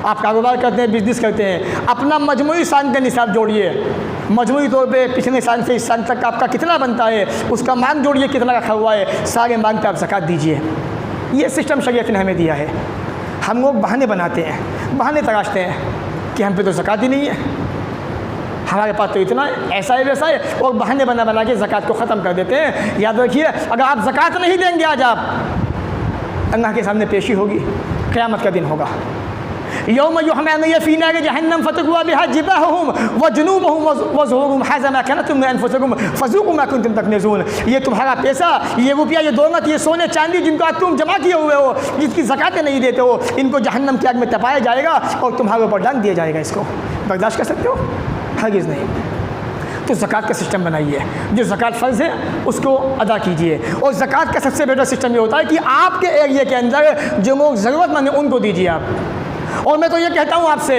आप कारोबार करते हैं, बिज़नेस करते हैं, अपना मजमूई साल का निसाब जोड़िए। मजमूई तौर पे पिछले साल से इस साल तक आपका कितना बनता है, उसका मांग जोड़िए, कितना रखा हुआ है, सारे मांग पर आप ज़कात दीजिए। ये सिस्टम शरीयत ने हमें दिया है। हम लोग बहाने बनाते हैं, बहाने तराशते हैं कि हम पे तो ज़कात ही नहीं है, हमारे पास तो इतना है, ऐसा है वैसा है, और बहाने बना बना के ज़कात को ख़त्म कर देते हैं। याद रखिए, अगर आप ज़कात नहीं देंगे आज, आप अल्लाह के सामने पेशी होगी, क़यामत का दिन होगा। यौम युहमा फी नारि जहन्नम फतगवा बिहा जिबाहुहुम व जुनूबहुम व ज़ुहूरुहुम हाज़ा मा कनतुम लिअनफुसिकुम फ़ज़ूक़ू मा कुंतुम तकनिज़ून। ये तुम्हारा पैसा, ये रुपया, ये दौलत, ये सोने चांदी जिनको आज तुम जमा किए हुए हो, जिसकी ज़कातें नहीं देते हो, इनको जहन्नम की आग में तपाया जाएगा और तुम्हारे ऊपर डाल दिया जाएगा। इसको बर्दाश्त कर सकते हो? हरगिज़ नहीं। तो ज़कात का सिस्टम बनाइए, जो ज़कात फ़र्ज़ है उसको अदा कीजिए। और ज़कात का सबसे बेहतर सिस्टम ये होता है कि आपके एरिया के अंदर जो लोग ज़रूरतमंद हैं उनको दीजिए आप। और मैं तो ये कहता हूँ आपसे,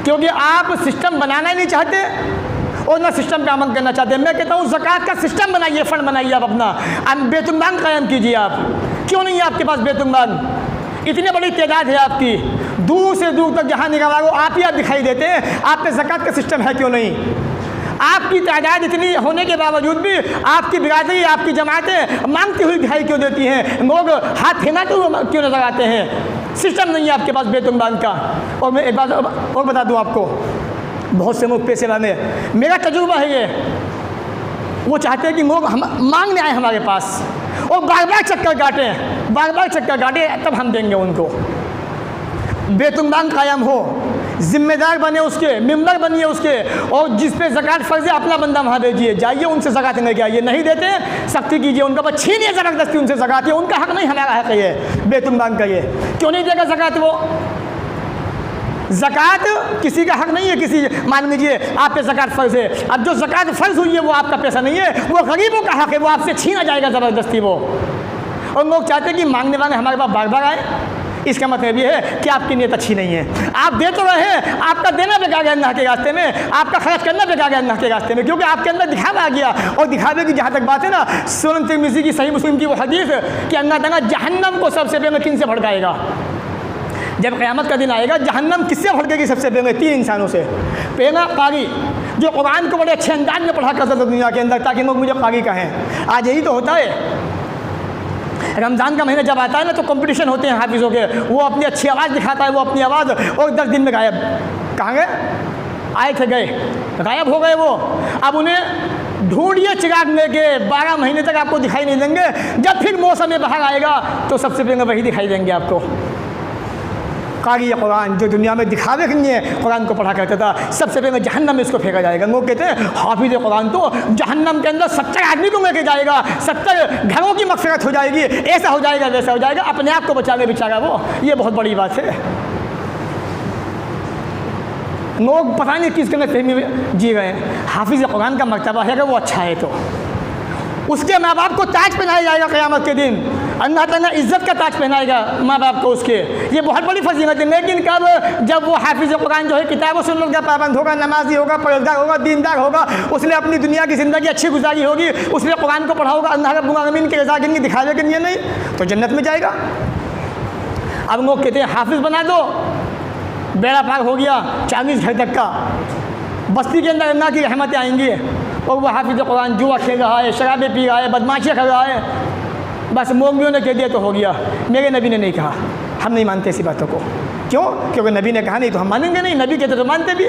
क्योंकि आप सिस्टम बनाना नहीं चाहते और ना सिस्टम पे अमल करना चाहते, मैं कहता हूँ ज़कात का सिस्टम बनाइए, फ़ंड बनाइए आप अपना, बेतुल-माल कायम कीजिए आप। क्यों नहीं है आपके पास बेतुल-माल? इतनी बड़ी तादाद है आपकी, दूर से दूर तक जहाँ निगाह हो आप ही आप दिखाई देते हैं, आप पे ज़कात का सिस्टम है क्यों नहीं? आपकी तादाद इतनी होने के बावजूद भी आपकी बिरादरी, आपकी जमातें मांगती हुई दिखाई क्यों देती हैं? लोग हाथ फैला क्यों नज़र आते हैं? सिस्टम नहीं है आपके पास बेतुल-माल का। और मैं एक बात और बता दूं आपको, बहुत से लोग पैसे वाले, मेरा तजुर्बा है ये, वो चाहते हैं कि लोग हम मांगने आए हमारे पास और बार बार चक्कर काटें, तब हम देंगे उनको। बेतुल-माल कायम हो, ज़िम्मेदार बने उसके, मेंबर बनिए उसके, और जिस पे ज़कात फ़र्ज़ है अपना बंदा वहाँ भेजिए, जाइए उनसे ज़कात लेके आइए। नहीं देते सख्ती कीजिए, उनका बस छीनिए ज़बरदस्ती उनसे ज़कात, ये उनका हक़ नहीं, हमारा हक़ है ये बेतुल-माल का। ये क्यों नहीं देगा ज़कात? वो ज़कात किसी का हक़ नहीं है। किसी, मान लीजिए आप पे ज़कात फ़र्ज़ है, अब जो ज़कात फ़र्ज़ हुई है वो आपका पैसा नहीं है, वो गरीबों का हक़ है, वो आपसे छीना जाएगा ज़बरदस्ती वो। और लोग चाहते हैं कि मांगने वाले हमारे पास बार बार आए। इसका मतलब ये है कि आपकी नीयत अच्छी नहीं है। आप दे तो रहे हैं, आपका देना बेकार है अल्लाह के रास्ते में, आपका खर्च करना बेकार है अल्लाह के रास्ते में, क्योंकि आपके अंदर दिखावा आ गया। और दिखावे की जहाँ तक बात है ना, सुनन तिरमिज़ी की सही मुस्लिम की वो हदीस कि अल्लाह ताला जहन्नम को सबसे पहले किन से भड़काएगा? जब क़यामत का दिन आएगा, जहन्नम किससे भड़केगी सबसे पहले? 3 इंसानों से। पहला कारी, जो कुरान को बड़े अच्छे अंदाज में पढ़ा करता था दुनिया के अंदर, ताकि लोग मुझे कारी कहें। आज यही तो होता है, रमज़ान का महीना जब आता है ना, तो कंपटीशन होते हैं हाफिज़ों के, वो अपनी अच्छी आवाज़ दिखाता है, वो अपनी आवाज़, और 10 दिन में गायब। कहाँ गए? आए थे, गए, गायब हो गए वो। अब उन्हें ढूंढिए चिराग लेके, 12 महीने तक आपको दिखाई नहीं देंगे। जब फिर मौसम बाहर आएगा तो सबसे पहले वही दिखाई देंगे आपको। कारी कुरान, जो दुनिया में दिखावे के लिए कुरान को पढ़ा करता था, सबसे पहले जहन्नम में इसको फेंका जाएगा। लोग कहते हैं हाफिज़ कुरान तो जहन्नम के अंदर 70 आदमी को लेके जाएगा, 70 घरों की मग़फ़िरत हो जाएगी, ऐसा हो जाएगा, वैसा हो जाएगा, अपने आप को बचा ले बेचारा वो। ये बहुत बड़ी बात है। लोग पता नहीं किस गलतफ़हमी में जी रहे हैं। हाफिज़ कुरान का मर्तबा है, अगर वो अच्छा है तो उसके माँ बाप को ताज पहनाया जाएगा क़यामत के दिन। अल्लाह ताला इज़्ज़त का ताज पहनाएगा माँ बाप को उसके। ये बहुत बड़ी फजीलत है। लेकिन कब? जब वो हाफिज़ कुरान जो है किताब व सुन्नत का पाबंद होगा, नमाजी होगा, परहेज़गार होगा, दीनदार होगा, उसने अपनी दुनिया की ज़िंदगी अच्छी गुजारी होगी, उसने कुरान को पढ़ा होगा अल्लाह रब्बुल आलमीन के रज़ा के लिए, दिखावे के लिए नहीं, तो जन्नत में जाएगा। अब लोग कहते हैं हाफिज़ बना दो, बेड़ा पार हो गया 40 घर तक का, बस्ती के अंदर अल्लाह की रहमतें आएंगी। और वह हाफिज़ कुरान जुआ खेल रहा है, शराबें पी रहा है, बदमाशियाँ कर रहा है, बस मौलवियों ने कह दिया तो हो गया, मेरे नबी ने नहीं कहा। हम नहीं मानते ऐसी बातों को। क्यों? क्योंकि नबी ने कहा नहीं तो हम मानेंगे नहीं, नबी कहते तो मानते भी।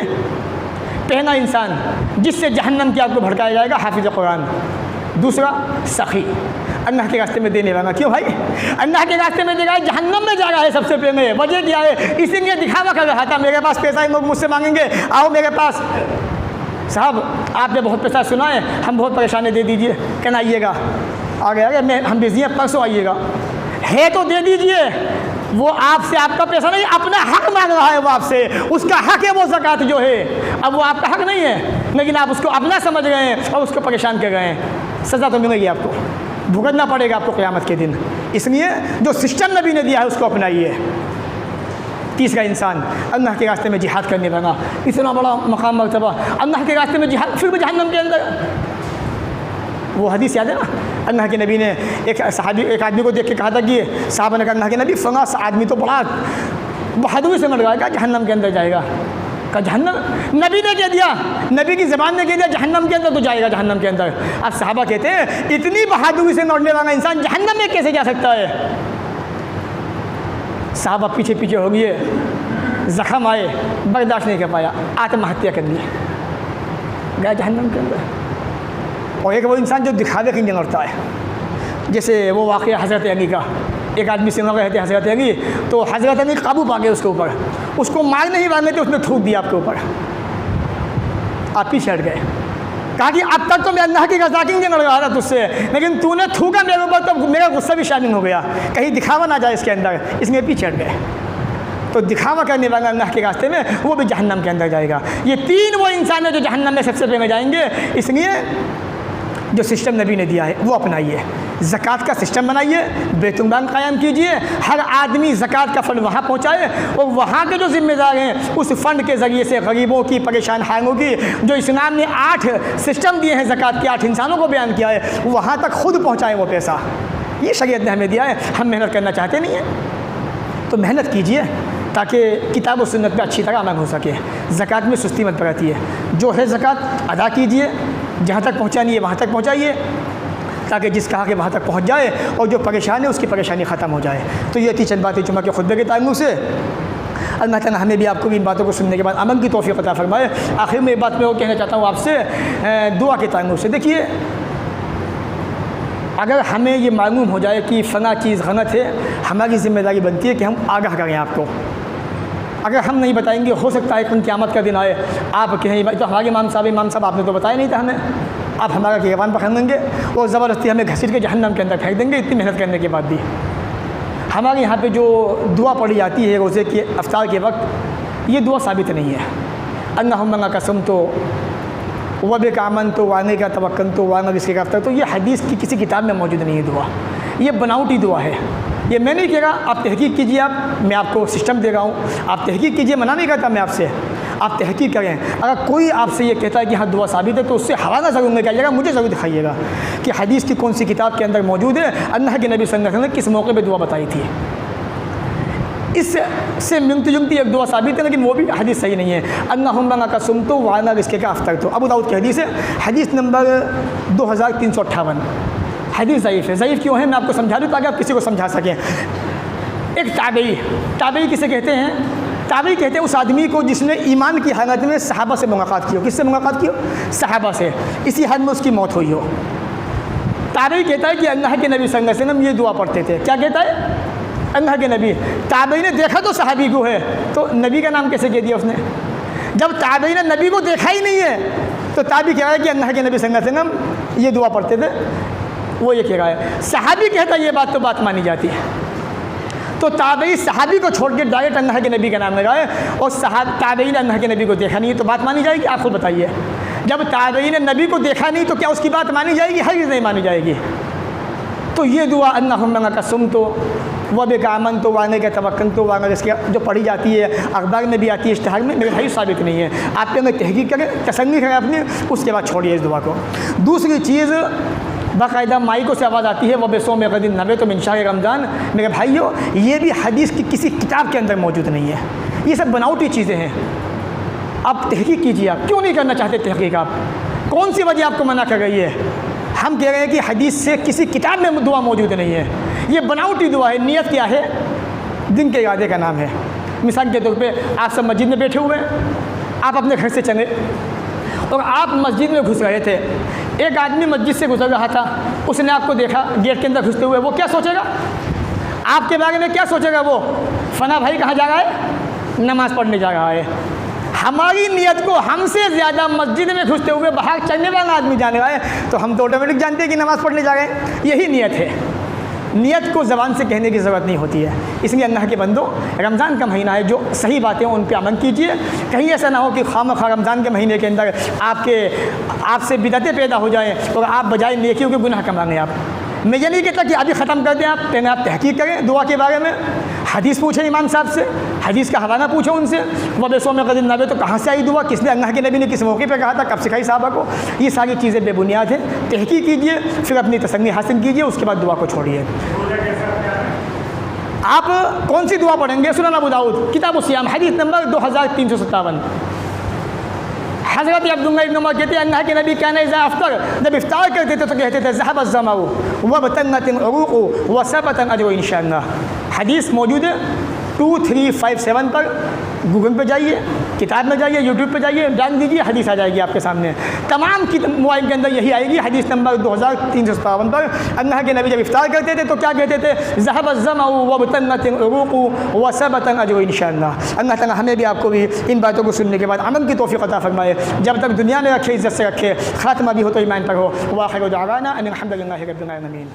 पहला इंसान जिससे जहन्नम की आग को भड़काया जाएगा, हाफिज़ कुरान। दूसरा सखी, अल्लाह के रास्ते में देने वाला। क्यों भाई? अल्लाह के रास्ते में देगा, जहन्नम में जा रहा है सबसे पहले। वजह क्या है? इसीलिए दिखावा कर रहा था, मेरे पास पैसा है, लोग मुझसे मांगेंगे, आओ मेरे पास। साहब आपने बहुत पैसा सुना है, हम बहुत परेशानी, दे दीजिए। कहना आइएगा, आ गया मैं, हम बिजी हैं, परसों आइएगा। है तो दे दीजिए। वो आपसे आपका पैसा नहीं, अपना हक मांग रहा है वो आपसे, उसका हक है वो ज़कात जो है। अब वो आपका हक नहीं है, लेकिन आप उसको अपना समझ गए हैं और उसको परेशान कर गए हैं। सज़ा तो मिलेगी आपको, भुगतना पड़ेगा आपको क़यामत के दिन। इसलिए जो सिस्टम नबी ने दिया है उसको अपनाइए। तीसरा इंसान अल्लाह के रास्ते में जिहाद करने लगा, इतना बड़ा मकाम मर्तबा, अल्लाह के रास्ते में जिहाद, फिर भी जहन्नम के अंदर। वो हदीस याद है ना, अल्लाह के नबी ने एक आदमी को देख के कहा था कि साहब ने कहा अल्लाह के नबी फला आदमी तो बड़ा बहादुरी से मर गया, जहन्नम के अंदर जाएगा। कहा जहन्नम? नबी ने कह दिया, नबी की ज़बान ने कह दिया जहन्नम के अंदर तो जाएगा, जहन्नम के अंदर। अब साहबा कहते हैं इतनी बहादुरी से मरने वाला इंसान जहन्नम में कैसे जा सकता है? साहबा पीछे पीछे हो गए, ज़ख़म आए, बर्दाश्त नहीं कर पाया, आत्महत्या कर ली, गया जहन्नम के अंदर। और एक वो इंसान जो दिखावे के लिए लड़ता है, जैसे वो वाक़या हज़रत अली का, एक आदमी से लड़ रहे थे हज़रत अली, तो हज़रत अली काबू पा गए उसके ऊपर, उसको मार नहीं मारने थे, उसने थूक दिया आपके ऊपर, आप पीछे हट गए। कहा कि अब तक तो मैं अल्लाह की रज़ा के लिए लड़ रहा था तुझसे, लेकिन तूने थूका मेरे ऊपर, तो मेरा गुस्सा भी शामिल हो गया, कहीं दिखावा ना जाए इसके अंदर, इसलिए पीछे हट गए। तो दिखावा करने वाला अल्लाह के रास्ते में वो भी जहन्नम के अंदर जाएगा। ये तीन वो इंसान है जो जहन्नम में सबसे पहले जाएंगे। इसलिए जो सिस्टम नबी ने दिया है वो अपनाइए। ज़कात का सिस्टम बनाइए, बैतुल माल कायम कीजिए, हर आदमी ज़कात का फ़ंड वहाँ पहुँचाए, और वहाँ के जो ज़िम्मेदार हैं उस फ़ंड के ज़रिए से गरीबों की, परेशान हालों की, जो इस्लाम ने 8 सिस्टम दिए हैं ज़कात के, 8 इंसानों को बयान किया है, वहाँ तक खुद पहुँचाएँ वो पैसा। ये शरीयत ने हमें दिया है। हम मेहनत करना चाहते नहीं हैं तो मेहनत कीजिए, ताकि किताब और सुन्नत पर अच्छी तरह अमल हो सके। ज़कात में सुस्ती मत बरतिए है, जो है ज़कात अदा कीजिए, जहाँ तक पहुँचानी है वहाँ तक पहुँचाइए, ताकि जिसका हक़ है वहाँ तक पहुँच जाए, और जो परेशान है उसकी परेशानी ख़त्म हो जाए। तो ये थी चंद बातें जुम्मा के खुतबे के ताल्लुक़ से। अल्लाह ताला हमें भी आपको भी इन बातों को सुनने के बाद अमल की तौफ़ीक़ अता फ़रमाए। आखिर में एक बात मैं वो कहना चाहता हूँ आपसे, दुआ के ताल्लुक़ से। देखिए, अगर हमें ये मालूम हो जाए कि फ़लाँ चीज़ गलत है, हमारी ज़िम्मेदारी बनती है कि हम आगाह करें आपको। अगर हम नहीं बताएंगे, हो सकता है कि क़यामत का दिन आए, आप कहें तो हमारे इमाम साहब आपने तो बताया नहीं था हमें, आप हमारा गिरबान पकड़ लेंगे और ज़बरदस्ती हमें घसीट के जहन्नम के अंदर फेंक देंगे, इतनी मेहनत करने के बाद भी। हमारे यहाँ पे जो दुआ पढ़ी जाती है रोज़े के अफ्तार के वक्त, ये दुआ साबित नहीं है। अल्लाहुम्मा कसम तो वब का अमन तो वाने का तवक्कल तो वाना रिज़्क़ का अफ्तार, तो ये हदीस की किसी किताब में मौजूद नहीं है दुआ, ये बनावटी दुआ है। ये मैं नहीं कह रहा, आप तहकीक कीजिए, मैं आपको सिस्टम दे रहा हूँ, आप तहकीक कीजिए, मना नहीं करता मैं आपसे, आप तहकीक करें। अगर कोई आपसे ये कहता है कि हाँ दुआ साबित है, तो उससे हवाला ज़रूर निकालिएगा, मुझे ज़रूर दिखाइएगा कि हदीस की कौन सी किताब के अंदर मौजूद है, अल्लाह के नबी सल्लल्लाहु अलैहि वसल्लम ने किस मौके पर दुआ बताई थी। इससे मिलती जुलती एक दुआ साबित है, लेकिन वो भी हदीस सही नहीं है। अल्लाहुम्मा कसम तो वाना रिज़्क़ का अफ्तार तो, अबू दाऊद की हदीस है, हदीस नंबर 2358। हदीस ज़ईफ़ है। ज़ईफ़ क्यों है मैं आपको समझा दूँ ताकि आप किसी को समझा सकें। एक ताबई किसे कहते हैं? ताबई कहते हैं उस आदमी को जिसने ईमान की हालत में सहाबा से मुलाकात की हो। किससे मुलाकात की हो? सहाबा से। इसी हाल में उसकी मौत हुई हो। ताबई कहता है कि अल्लाह के नबी सल्लल्लाहु अलैहि वसल्लम ये दुआ पढ़ते थे। क्या कहता है? अल्लाह के नबी। ताबई ने देखा तो सहाबी को है, तो नबी का नाम कैसे कह दिया उसने? जब ताबई ने नबी को देखा ही नहीं है, तो ताबी कह रहा है कि अल्लाह के नबी सल्लल्लाहु अलैहि वसल्लम ये दुआ पढ़ते थे, वो ये कह रहा है। सहाबी कहता है ये बात, तो बात मानी जाती है। तो ताबई सहाबी को छोड़ के डायरेक्ट अल्लाह के नबी का नाम लगाए, और ताबई ने अल्लाह के नबी को देखा नहीं है, तो बात मानी जाएगी? आप खुद बताइए। जब ताबई ने नबी को देखा नहीं, तो क्या उसकी बात मानी जाएगी? हरगिज़ नहीं मानी जाएगी। तो ये दुआ अल्लाहुम्मा कसम तो वब का अमन तो वाने का तवक्कल तो वाना रिज़्क़ जो पढ़ी जाती है, अखबार में भी आती है, इश्तिहार में, मेरे भाई साबित नहीं है। आप पहले तहकीक करें, तसल्ली करें अपनी, उसके बाद छोड़िए इस दुआ को। दूसरी चीज़, बाकायदा माइकों से आवाज़ आती है वह बेसों में गदिन नबे तो मिनशार रमज़ान। मेरे भाइयों, ये भी हदीस की किसी किताब के अंदर मौजूद नहीं है। ये सब बनावटी चीज़ें हैं। आप तहकीक कीजिए। आप क्यों नहीं करना चाहते तहकीक? आप कौन सी वजह आपको मना कर रही है? हम कह रहे हैं कि हदीस से किसी किताब में दुआ मौजूद नहीं है, ये बनावटी दुआ है। नियत क्या है? दिन के इरादे का नाम है। मिसाल के तौर पे आप सब मस्जिद में बैठे हुए हैं, आप अपने घर से चले और आप मस्जिद में घुस रहे थे, एक आदमी मस्जिद से गुजर रहा था, उसने आपको देखा गेट के अंदर घुसते हुए, वो क्या सोचेगा आपके बारे में? क्या सोचेगा वो? फना भाई कहाँ जा रहा है? नमाज़ पढ़ने जा रहा है। हमारी नियत को हमसे ज़्यादा मस्जिद में घुसते हुए बाहर चलने वाला आदमी जाने रहा है, तो हम तो ऑटोमेटिक जानते हैं कि नमाज़ पढ़ने जा रहे हैं। यही नियत है। नियत को ज़बान से कहने की ज़रूरत नहीं होती है। इसलिए अल्लाह के बंदो, रमज़ान का महीना है, जो सही बातें हैं उन पर अमल कीजिए। कहीं ऐसा ना हो कि खामखा रमज़ान के महीने के अंदर आपसे बिदअतें पैदा हो जाएँ और आप बजाय नेकियों के गुनाह कमा लें। आप, मैं ये नहीं कहता कि अभी ख़त्म कर दें, आप पहले आप तहकीक करें दुआ के बारे में। हदीस पूछें इमाम साहब से, हदीस का हवाला पूछो उनसे, वह बेसों में कदम नबे तो कहाँ से आई दुआ, किसने, अल्लाह के नबी ने किस मौके पे कहा था, कब सिखाई साहबा को। ये सारी चीज़ें बेबुनियाद हैं। तहकीक कीजिए, फिर अपनी तसल्ली हासिल कीजिए, उसके बाद दुआ को छोड़िए। आप कौन सी दुआ पढ़ेंगे? सुनन अबू दाऊद किताब सियाम हदीस नंबर 2357। हज़रत अब्दुल्लाह इब्न उमर कहते हैं अल्लाह के नबी कहना इज़ा अफ्तर, जब इफ्तार करते थे तो कहते थे ज़हब अज़्ज़माउ वबतन्नतिल उरूक़ु वसबतन अजरु इंशाअल्लाह। हदीस मौजूद है 2357 पर। गूगल पे जाइए, किताब में जाइए, यूट्यूब पे जाइए, डाल दीजिए, हदीस आ जाएगी आपके सामने। तमाम की मोबाइल के अंदर यही आएगी, हदीस नंबर 2357 पर। अल्लाह के नबी जब इफ्तार करते थे तो क्या कहते थे? ज़हब अज़्ज़माउ वबतन्नतिल उरूक़ु वसबतन अजरु इंशाअल्लाह। अल्लाह ताला हमें भी आपको भी इन बातों को सुनने के बाद अमल की तौफ़ीक़ अता फ़रमाए। जब तक दुनिया में रखे, इज़्ज़त से रखे, ख़ात्मा भी हो तो ईमान पर हो। व आख़िरु दअवाना अनिल हम्दुलिल्लाहि रब्बिल आलमीन।